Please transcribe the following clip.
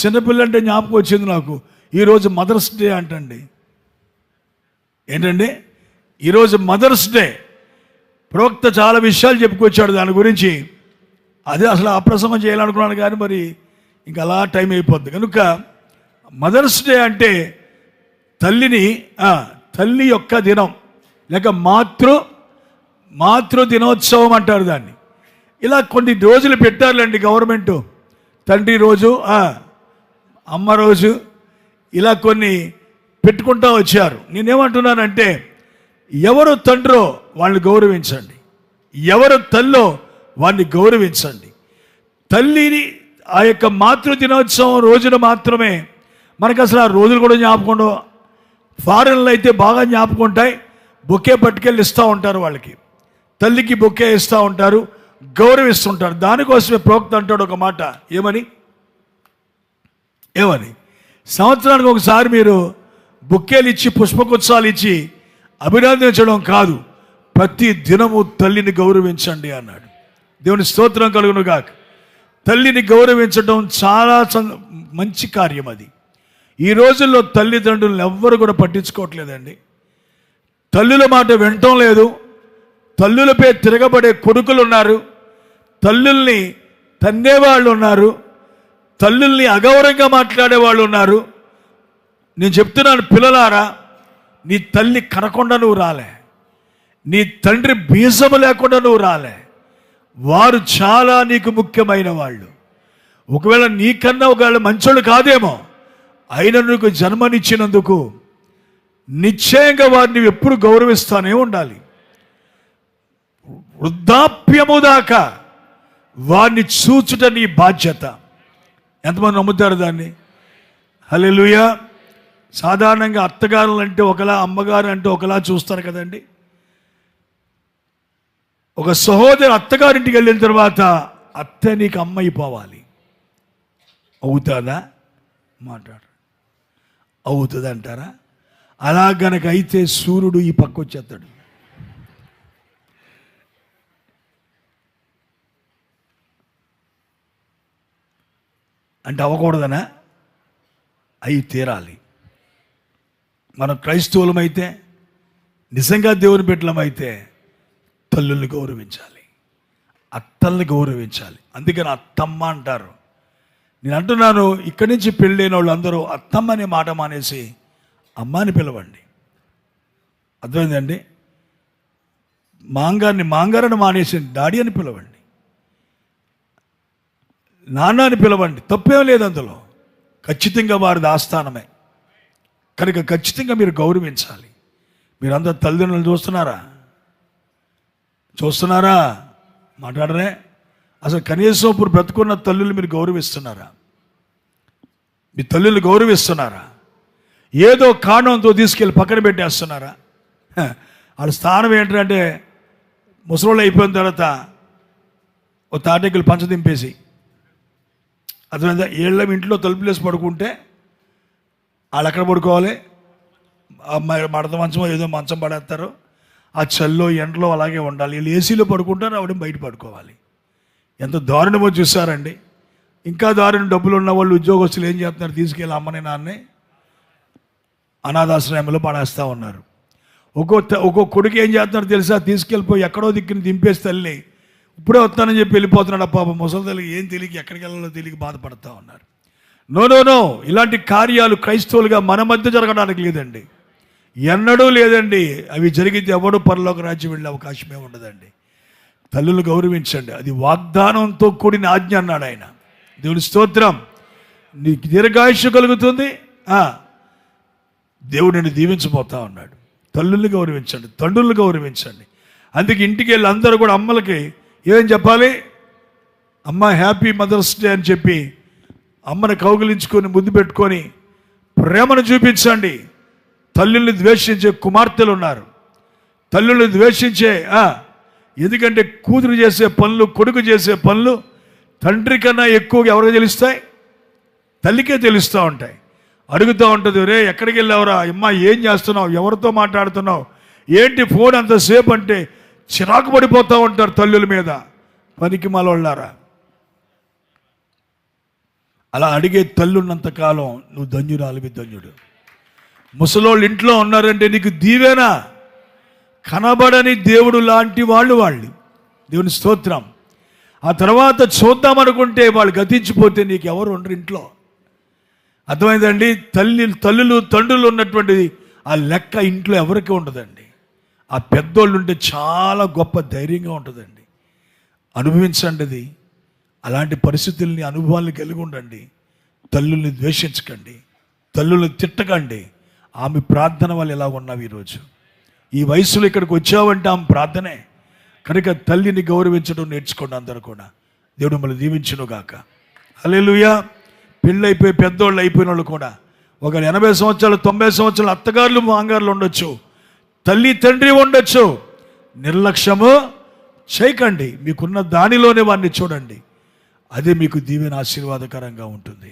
చిన్నపిల్ల అంటే జ్ఞాపకం వచ్చింది నాకు. ఈరోజు మదర్స్ డే అంటండి. ఏంటండి ఈరోజు మదర్స్ డే. ప్రవక్త చాలా విషయాలు చెప్పుకొచ్చాడు దాని గురించి. అదే అసలు అప్రసంగం చేయాలనుకున్నాను కానీ మరి ఇంకా అలా టైం అయిపోద్ది. కనుక మదర్స్ డే అంటే తల్లి యొక్క దినం, లేక మాతృ దినోత్సవం అంటారు దాన్ని. ఇలా కొన్ని రోజులు పెట్టారులేండి గవర్నమెంట్. తండ్రి రోజు, అమ్మ రోజు, ఇలా కొన్ని పెట్టుకుంటూ వచ్చారు. నేనేమంటున్నానంటే ఎవరు తండ్రో వాళ్ళని గౌరవించండి, ఎవరు తల్లో వాడిని గౌరవించండి. తల్లిని ఆ యొక్క మాతృ దినోత్సవం రోజున మాత్రమే మనకు అసలు ఆ రోజులు కూడా జ్ఞాపకం. ఫారెన్లో అయితే బాగా జ్ఞాపకం ఉంటాయి. బొకే పట్టుకెళ్ళి ఇస్తూ ఉంటారు వాళ్ళకి, తల్లికి బొకే ఇస్తూ ఉంటారు, గౌరవిస్తుంటారు. దానికోసమే ప్రవక్త అంటాడు ఒక మాట, ఏమని సంవత్సరానికి ఒకసారి మీరు బొకేలు ఇచ్చి పుష్పగుచ్చాలు ఇచ్చి అభినందించడం కాదు, ప్రతి దినము తల్లిని గౌరవించండి అన్నాడు. దేవుని స్తోత్రం కలుగును గాక. తల్లిని గౌరవించడం చాలా మంచి కార్యం. అది ఈ రోజుల్లో తల్లిదండ్రులను ఎవ్వరు కూడా పట్టించుకోవట్లేదండి. తల్లుల మాట వినటం లేదు. తల్లులపై తిరగబడే కొడుకులు ఉన్నారు, తల్లుల్ని తన్నేవాళ్ళు ఉన్నారు, తల్లుల్ని అగౌరవంగా మాట్లాడే వాళ్ళు ఉన్నారు. నేను చెప్తున్నాను, పిల్లలారా, నీ తల్లి కనకుండా నువ్వు రాలే, నీ తండ్రి బీజము లేకుండా నువ్వు రాలే. వారు చాలా నీకు ముఖ్యమైన వాళ్ళు. ఒకవేళ నీకన్నా ఒకవేళ మంచోళ్ళు కాదేమో, అయినా నీకు జన్మనిచ్చినందుకు నిశ్చయంగా వారిని ఎప్పుడు గౌరవిస్తానే ఉండాలి. వృద్ధాప్యము దాకా వారిని చూచుట నీ బాధ్యత. ఎంతమంది నమ్ముతారు దాన్ని? హల్లెలూయా. సాధారణంగా అత్తగారులు అంటే ఒకలా, అమ్మగారు అంటే ఒకలా చూస్తారు కదండి. ఒక సహోదరు అత్తగారింటికి వెళ్ళిన తర్వాత అత్త నీకు అమ్మ అయిపోవాలి. అవుతుందా? అవుతుంది అంటారా? అలా గనక అయితే సూర్యుడు ఈ పక్క వచ్చేస్తాడు. అంటే అవ్వకూడదనా? అయి తీరాలి. మనం క్రైస్తవులమైతే, నిజంగా దేవుని బిడ్డలమైతే తల్లుల్ని గౌరవించాలి, అత్తల్ని గౌరవించాలి. అందుకని అత్తమ్మ అంటారు. నేను అంటున్నాను, ఇక్కడి నుంచి పెళ్ళైన వాళ్ళు అందరూ అత్తమ్మ అనే మాట మానేసి అమ్మ అని పిలవండి. అర్థమైందండి? మాంగారని మానేసి డాడీ అని పిలవండి, నాన్న అని పిలవండి. తప్పేం లేదు అందులో. ఖచ్చితంగా వారిది ఆస్థానమే కనుక ఖచ్చితంగా మీరు గౌరవించాలి. మీరందరూ తల్లిదండ్రులను చూస్తున్నారా? మాట్లాడరే? అసలు కనీసం ఇప్పుడు బ్రతుకున్న తల్లులు మీరు గౌరవిస్తున్నారా? మీ తల్లులు గౌరవిస్తున్నారా? ఏదో కారణంతో తీసుకెళ్ళి పక్కన పెట్టేస్తున్నారా? వాళ్ళ స్థానం ఏంటంటే ముసలోళ్ళు అయిపోయిన తర్వాత ఓ తాటెక్కులు పంచదింపేసి, అర్థమైందా? ఏళ్ళ ఇంట్లో తలుపులేసి పడుకుంటే వాళ్ళు ఎక్కడ పడుకోవాలి? మడత మంచమో ఏదో మంచం పడేస్తారు. ఆ చల్లో ఎండలో అలాగే ఉండాలి. వీళ్ళు ఏసీలో పడుకుంటారు, ఆవిడ బయట పడుకోవాలి. ఎంత దారుణమో చూసారండి. ఇంకా దారుణం, డబ్బులు ఉన్న వాళ్ళు ఉద్యోగస్తులు ఏం చేస్తున్నారు? తీసుకెళ్ళి అమ్మని నాన్నే అనాథాశ్రయంలో పడేస్తూ ఉన్నారు. ఒక్కో కొడుకు ఏం చేస్తున్నారు తెలుసా? తీసుకెళ్ళిపోయి ఎక్కడో దిక్కుని దింపేసి తల్లి ఇప్పుడే వస్తానని చెప్పి వెళ్ళిపోతున్నాడు. పాప ముసలి తల్లికి ఏం తెలియక ఎక్కడికి వెళ్ళాలో తెలియక బాధపడుతూ ఉన్నారు. నో, ఇలాంటి కార్యాలు క్రైస్తవులుగా మన మధ్య జరగడానికి లేదండి, ఎన్నడూ లేదండి. అవి జరిగితే ఎవడో పరలోక రాజ్యం వెళ్ళే అవకాశమే ఉండదండి. తల్లులు గౌరవించండి, అది వాగ్దానంతో కూడిన ఆజ్ఞ అన్నాడు ఆయన. దేవుని స్తోత్రం. నీకు దీర్ఘాయుష్యం కలుగుతుంది, దేవుడు నిన్ను దీవించబోతా ఉన్నాడు. తల్లుల్ని గౌరవించండి, తండ్రులను గౌరవించండి. అందుకే ఇంటికి వెళ్ళి అందరూ కూడా అమ్మలకి ఏం చెప్పాలి? అమ్మ హ్యాపీ మదర్స్ డే అని చెప్పి అమ్మని కౌగిలించుకొని ముద్దు పెట్టుకొని ప్రేమను చూపించండి. తల్లుల్ని ద్వేషించే కుమార్తెలు ఉన్నారు, తల్లుల్ని ద్వేషించే. ఎందుకంటే కూతురు చేసే పనులు, కొడుకు చేసే పనులు తండ్రి కన్నా ఎక్కువగా ఎవరికి తెలుస్తాయి? తల్లికే తెలుస్తూ ఉంటాయి. అడుగుతూ ఉంటుంది, రే ఎక్కడికి వెళ్ళావురా అమ్మ, ఏం చేస్తున్నావు, ఎవరితో మాట్లాడుతున్నావు, ఏంటి ఫోన్ అంతసేపు అంటే చిరాకు పడిపోతూ ఉంటారు తల్లుల మీద. పనికి మాలోళ్ళారా, అలా అడిగే తల్లి ఉన్నంతకాలం నువ్వు ధన్యురాలివి, ధన్యుడు. ముసలోళ్ళు ఇంట్లో ఉన్నారంటే నీకు దీవెనా. కనబడని దేవుడు లాంటి వాళ్ళు. దేవుని స్తోత్రం. ఆ తర్వాత చూద్దామనుకుంటే వాళ్ళు గతించిపోతే నీకు ఎవరు ఉండరు ఇంట్లో. అర్థమైందండి? తల్లులు తండ్రులు ఉన్నటువంటి ఆ లెక్క ఇంట్లో ఎవరికి ఉండదండి. ఆ పెద్దోళ్ళు ఉంటే చాలా గొప్ప ధైర్యంగా ఉంటుందండి. అనుభవించండి అది. అలాంటి పరిస్థితుల్ని, అనుభవాలను కలిగి ఉండండి. తల్లుల్ని ద్వేషించకండి, తల్లుల్ని తిట్టకండి. ఆమె ప్రార్థన వల్ల ఎలా ఉన్నావు ఈరోజు? ఈ వయసులో ఇక్కడికి వచ్చావంటే ఆమె ప్రార్థనే. కనుక తల్లిని గౌరవించడం నేర్చుకోండి అందరూ కూడా. దేవుడు మిమ్మల్ని దీవించును గాక. హల్లెలూయా. పెళ్ళైపోయి పెద్దోళ్ళు అయిపోయిన వాళ్ళు కూడా, ఒక 80 సంవత్సరాలు 90 సంవత్సరాలు అత్తగారులు మాంగారులు ఉండొచ్చు, తల్లి తండ్రి ఉండొచ్చు. నిర్లక్ష్యము చేయకండి. మీకున్న దానిలోనే వారిని చూడండి. అదే మీకు దీవెన, ఆశీర్వాదకరంగా ఉంటుంది.